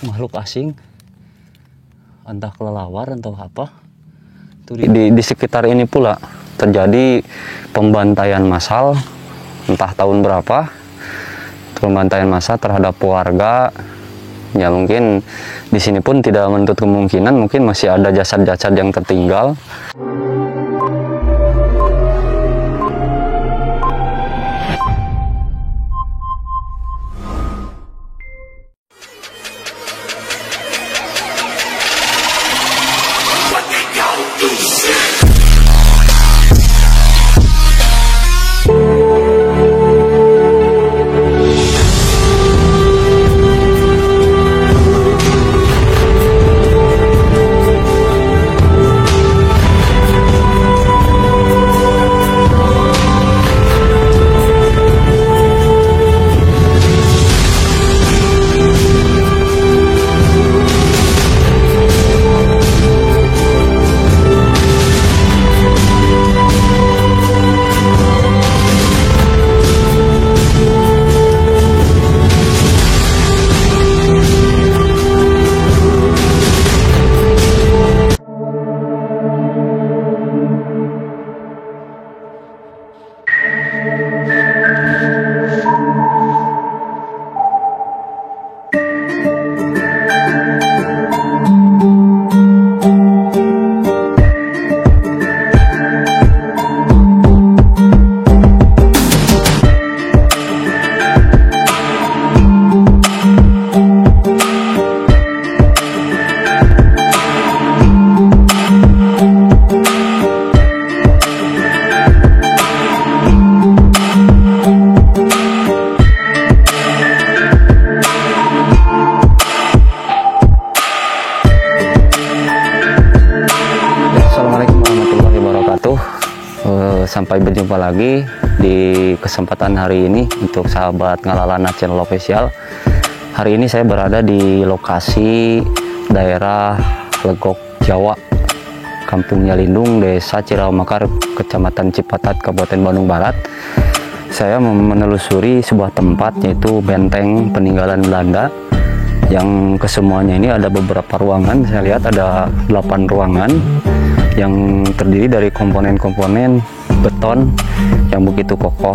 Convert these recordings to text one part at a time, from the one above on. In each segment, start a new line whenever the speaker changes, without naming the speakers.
makhluk asing, entah kelelawar atau apa. Di sekitar ini pula terjadi pembantaian massal, entah tahun berapa, pembantaian massal terhadap warga. Ya mungkin di sini pun tidak menutup kemungkinan mungkin masih ada jasad-jasad yang tertinggal. Sampai berjumpa lagi di kesempatan hari ini untuk sahabat Ngalalana Channel Official. Hari ini saya berada di lokasi daerah Legok Jawa, Kampungnya Lindung, Desa Ciraumekar, Kecamatan Cipatat, Kabupaten Bandung Barat. Saya menelusuri sebuah tempat yaitu benteng peninggalan Belanda yang kesemuanya ini ada beberapa ruangan. Saya lihat ada 8 ruangan yang terdiri dari komponen-komponen beton yang begitu kokoh.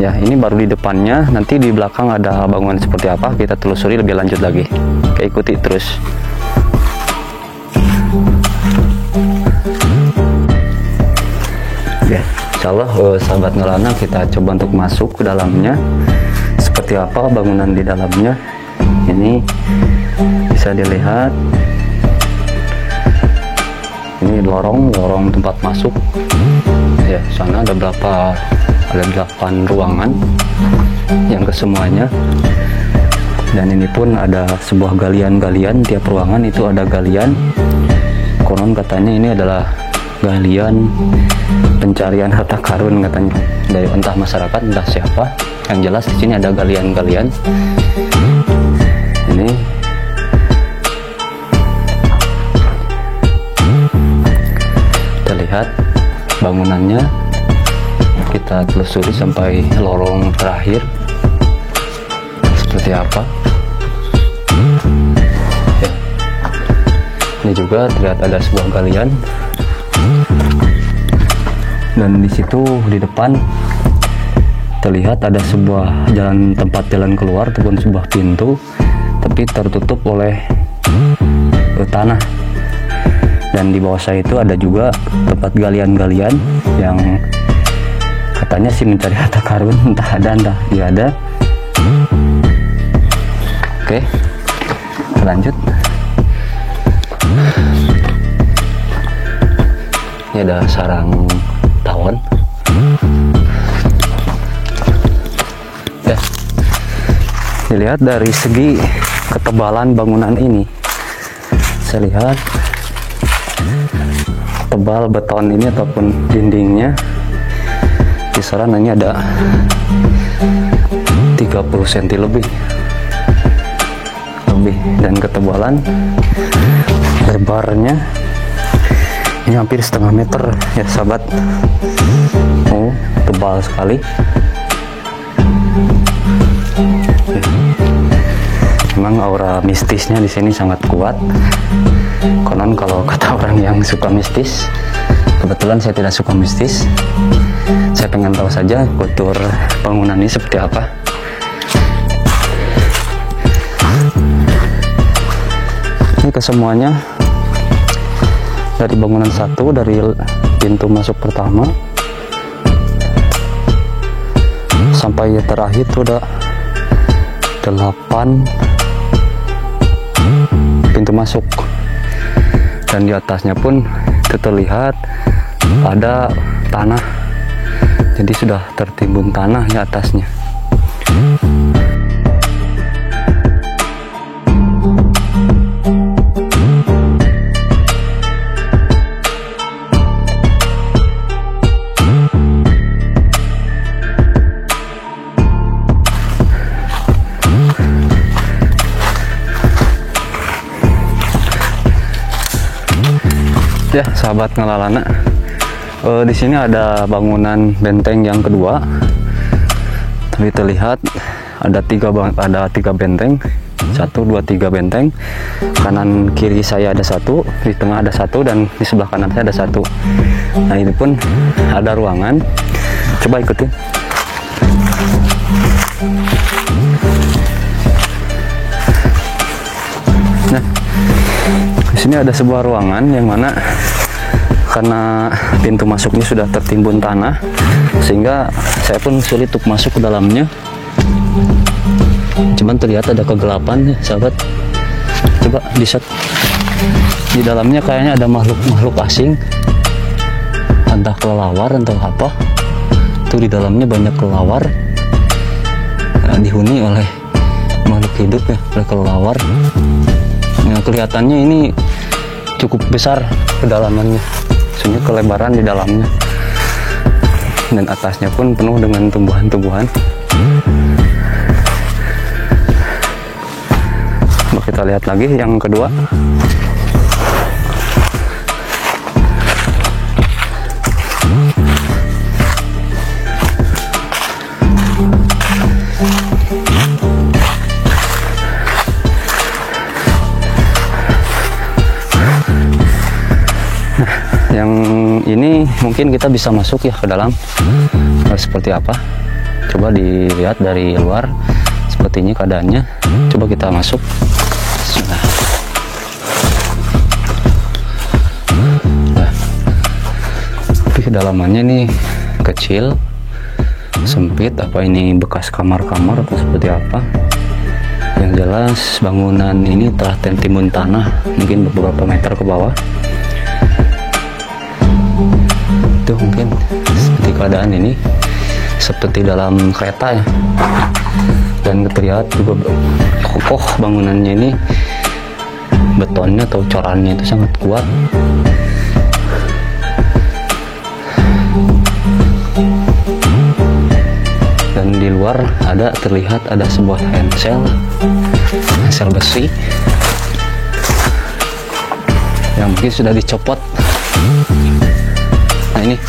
Ya, ini baru di depannya, nanti di belakang ada bangunan seperti apa kita telusuri lebih lanjut lagi. Oke, ikuti terus. Ya, insyaallah sahabat Ngelana, kita coba untuk masuk ke dalamnya. Seperti apa bangunan di dalamnya. Ini bisa dilihat. Ini lorong tempat masuk. Ya, sana ada 8 ruangan yang kesemuanya. Dan ini pun ada sebuah galian-galian, tiap ruangan itu ada galian. Konon katanya ini adalah galian pencarian harta karun katanya, dari entah masyarakat entah siapa. Yang jelas di sini ada galian-galian. Ini kita lihat bangunannya, kita telusuri sampai lorong terakhir seperti apa. Ya. Ini juga terlihat ada sebuah galian, dan di situ di depan terlihat ada sebuah jalan keluar ataupun sebuah pintu, tapi tertutup oleh tanah. Dan di bawah saya itu ada juga tempat galian-galian yang katanya sih mencari harta karun, entah ada entah tidak ada. Oke, lanjut. Ini ada sarang tawon. Ya, dilihat dari segi ketebalan bangunan ini, saya lihat tebal beton ini ataupun dindingnya kisaran hanya ada 30 cm lebih, dan ketebalan lebarnya ini hampir setengah meter ya sahabat. Oh, tebal sekali. memang aura mistisnya di sini sangat kuat. Konon kalau kata orang yang suka mistis, kebetulan saya tidak suka mistis. Saya pengen tahu saja kultur bangunan ini seperti apa. Ini kesemuanya dari bangunan satu, dari pintu masuk pertama sampai terakhir itu udah 8 pintu masuk, dan di atasnya pun itu terlihat ada tanah, jadi sudah tertimbun tanah di atasnya. Ya sahabat Ngalalana, di sini ada bangunan benteng yang kedua. Tapi terlihat ada tiga benteng, 1, 2, 3 benteng. Kanan kiri saya ada 1, di tengah ada 1, dan di sebelah kanan saya ada 1. Nah ini pun ada ruangan. Coba ikutin. Nah, di sini ada sebuah ruangan yang mana karena pintu masuknya sudah tertimbun tanah, sehingga saya pun sulit untuk masuk ke dalamnya. Cuman terlihat ada kegelapan ya sahabat. Coba lihat di dalamnya, kayaknya ada makhluk asing, entah kelelawar entah apa. Tuh di dalamnya banyak kelelawar, dihuni oleh makhluk hidup ya, oleh kelelawar. Nah, kelihatannya ini cukup besar kedalamannya, maksudnya kelebaran di dalamnya, dan atasnya pun penuh dengan tumbuhan-tumbuhan. Coba kita lihat lagi yang kedua. Yang ini mungkin kita bisa masuk ya ke dalam. Seperti apa? Coba dilihat dari luar. Seperti ini keadaannya. Coba kita masuk. Nah, tapi kedalamannya nih kecil, sempit. Apa ini bekas kamar-kamar atau seperti apa? Yang jelas bangunan ini telah tertimbun tanah, mungkin beberapa meter ke bawah. Itu mungkin seperti keadaan ini, seperti dalam kereta ya. Dan terlihat juga kokoh bangunannya ini, betonnya atau corannya itu sangat kuat. Dan di luar terlihat ada sebuah ensel besi yang mungkin sudah dicopot. Nah ini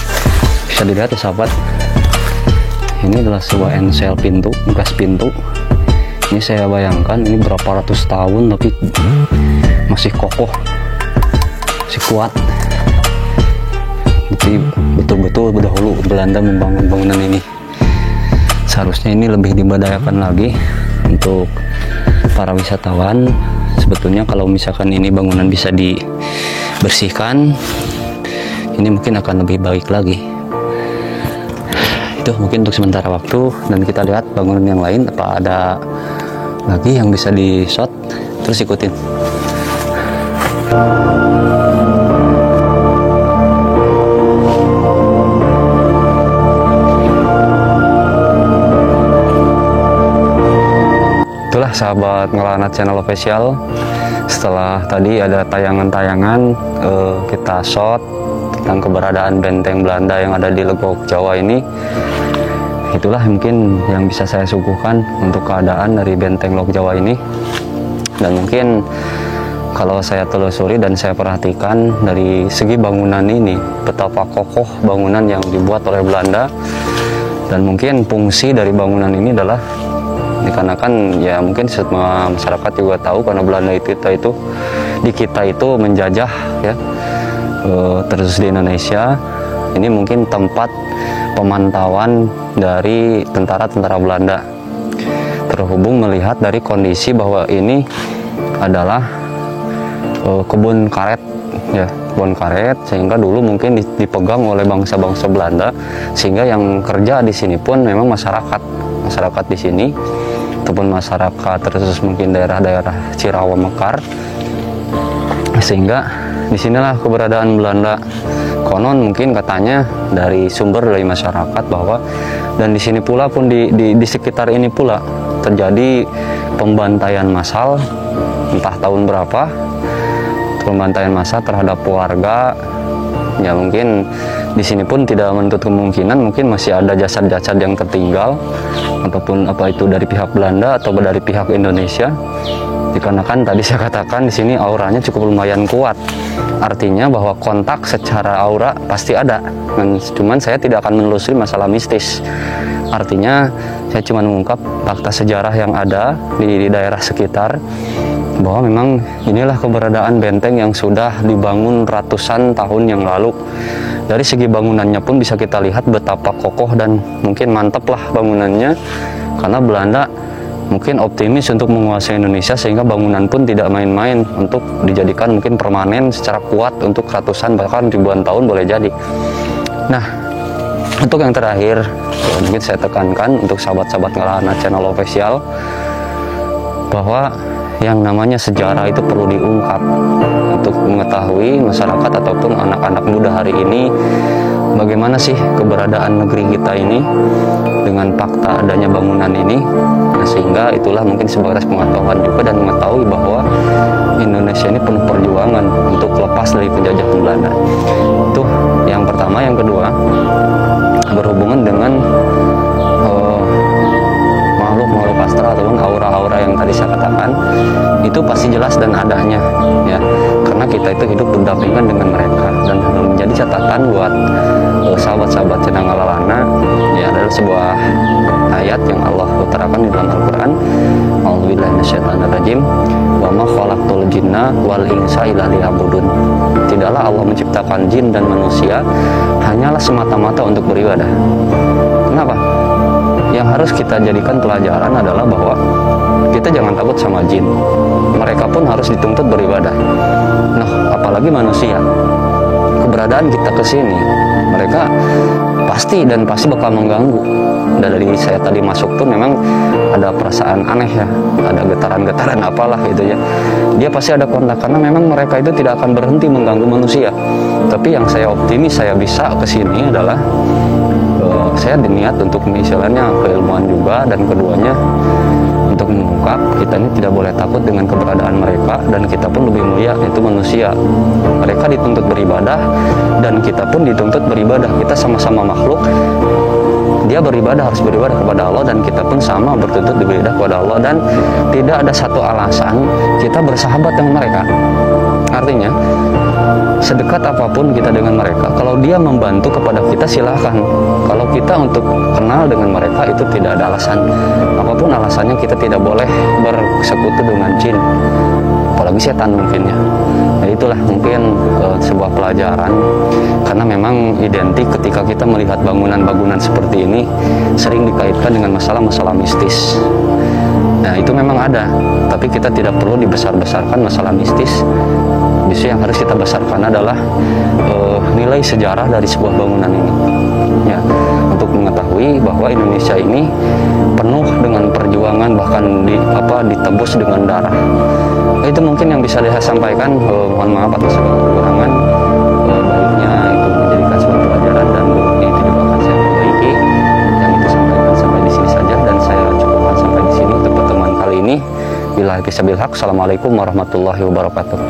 bisa dilihat ya sahabat, ini adalah sebuah ensel pintu, bekas pintu. Ini saya bayangkan ini berapa ratus tahun tapi masih kokoh, masih kuat. Jadi betul-betul dahulu Belanda membangun bangunan ini. Seharusnya ini lebih diberdayakan lagi untuk para wisatawan. Sebetulnya kalau misalkan ini bangunan bisa dibersihkan, ini mungkin akan lebih baik lagi. Itu mungkin untuk sementara waktu, dan kita lihat bangunan yang lain apa ada lagi yang bisa di shot. Terus ikutin. Itulah sahabat Ngalalana Channel Official. Setelah tadi ada tayangan-tayangan kita shot tentang keberadaan benteng Belanda yang ada di Legok, Jawa ini. Itulah mungkin yang bisa saya suguhkan untuk keadaan dari benteng Legok Jawa ini. Dan mungkin kalau saya telusuri dan saya perhatikan dari segi bangunan ini, betapa kokoh bangunan yang dibuat oleh Belanda. Dan mungkin fungsi dari bangunan ini adalah dikarenakan ya mungkin semua masyarakat juga tahu karena Belanda itu menjajah ya, terus di Indonesia. Ini mungkin tempat pemantauan dari tentara-tentara Belanda, terhubung melihat dari kondisi bahwa ini adalah kebun karet ya, kebun karet, sehingga dulu mungkin dipegang oleh bangsa-bangsa Belanda, sehingga yang kerja di sini pun memang masyarakat di sini ataupun masyarakat terus mungkin daerah-daerah Cirawa, Mekar, sehingga disinilah keberadaan Belanda. Konon mungkin katanya dari sumber dari masyarakat bahwa dan di sini pula pun di sekitar ini pula terjadi pembantaian massal, entah tahun berapa, pembantaian massal terhadap warga. Ya mungkin di sini pun tidak menutup kemungkinan mungkin masih ada jasad-jasad yang tertinggal, ataupun apa itu dari pihak Belanda atau dari pihak Indonesia. Dikarenakan tadi saya katakan di sini auranya cukup lumayan kuat, artinya bahwa kontak secara aura pasti ada. Cuman saya tidak akan menelusuri masalah mistis. Artinya saya cuma mengungkap fakta sejarah yang ada di daerah sekitar, bahwa memang inilah keberadaan benteng yang sudah dibangun ratusan tahun yang lalu. Dari segi bangunannya pun bisa kita lihat betapa kokoh dan mungkin mantap lah bangunannya, karena Belanda mungkin optimis untuk menguasai Indonesia, sehingga bangunan pun tidak main-main untuk dijadikan mungkin permanen secara kuat untuk ratusan bahkan ribuan tahun boleh jadi. Nah, untuk yang terakhir mungkin saya tekankan untuk sahabat-sahabat Ngalana Channel Official, bahwa yang namanya sejarah itu perlu diungkap untuk mengetahui masyarakat ataupun anak-anak muda hari ini bagaimana sih keberadaan negeri kita ini dengan fakta adanya bangunan ini. Nah, sehingga itulah mungkin sebatas pengetahuan juga dan mengetahui bahwa Indonesia ini penuh perjuangan untuk lepas dari penjajahan Belanda. Itu yang pertama. Yang kedua, berhubungan dengan makhluk astral ataupun aura-aura yang tadi saya katakan, itu pasti jelas dan adanya ya, karena kita itu hidup berdampingan dengan mereka. Dan menjadi catatan buat sahabat-sahabat Channel Ngalana ya, adalah sebuah ayat yang Allah utarakan di dalam Al-Quran, A'udzubillahi minasyaitonirrajim, wa ma khalaqtul jinna wal insa illa liya'budun. Tidaklah Allah menciptakan jin dan manusia hanyalah semata-mata untuk beribadah. Kenapa? Yang harus kita jadikan pelajaran adalah bahwa kita jangan takut sama jin. Mereka pun harus dituntut beribadah. Nah, apalagi manusia. Keberadaan kita ke sini, mereka pasti bakal mengganggu. Dan dari saya tadi masuk pun memang ada perasaan aneh ya, ada getaran-getaran apalah gitu ya. Dia pasti ada kontak karena memang mereka itu tidak akan berhenti mengganggu manusia. Tapi yang saya optimis saya bisa ke sini adalah saya diniat untuk istilahnya keilmuan juga, dan keduanya untuk mengungkap kita ini tidak boleh takut dengan keberadaan mereka, dan kita pun lebih mulia, yaitu manusia. Mereka dituntut beribadah dan kita pun dituntut beribadah. Kita sama-sama makhluk. Dia beribadah harus beribadah kepada Allah, dan kita pun sama bertuntut beribadah kepada Allah, dan tidak ada satu alasan kita bersahabat dengan mereka. Artinya sedekat apapun kita dengan mereka, kalau dia membantu kepada kita silahkan. Kalau kita untuk kenal dengan mereka itu tidak ada alasan apapun, alasannya kita tidak boleh bersekutu dengan jin, apalagi setan mungkin ya. Nah, itulah mungkin sebuah pelajaran, karena memang identik ketika kita melihat bangunan-bangunan seperti ini sering dikaitkan dengan masalah-masalah mistis. Nah, itu memang ada, tapi kita tidak perlu dibesar-besarkan masalah mistis. Justru yang harus kita besarkan adalah nilai sejarah dari sebuah bangunan ini ya, untuk mengetahui bahwa Indonesia ini penuh dengan perjuangan, bahkan ditebus dengan darah. Itu mungkin yang bisa saya sampaikan. Mohon maaf atas segala kekurangan. Baiknya itu menjadikan sebuah pelajaran, dan itu juga akan saya perbaiki. Yang itu sampaikan sampai di sini saja, dan saya cukupkan sampai di sini untuk pertemuan kali ini. Billahi taufiq wal hidayah. Assalamualaikum warahmatullahi wabarakatuh.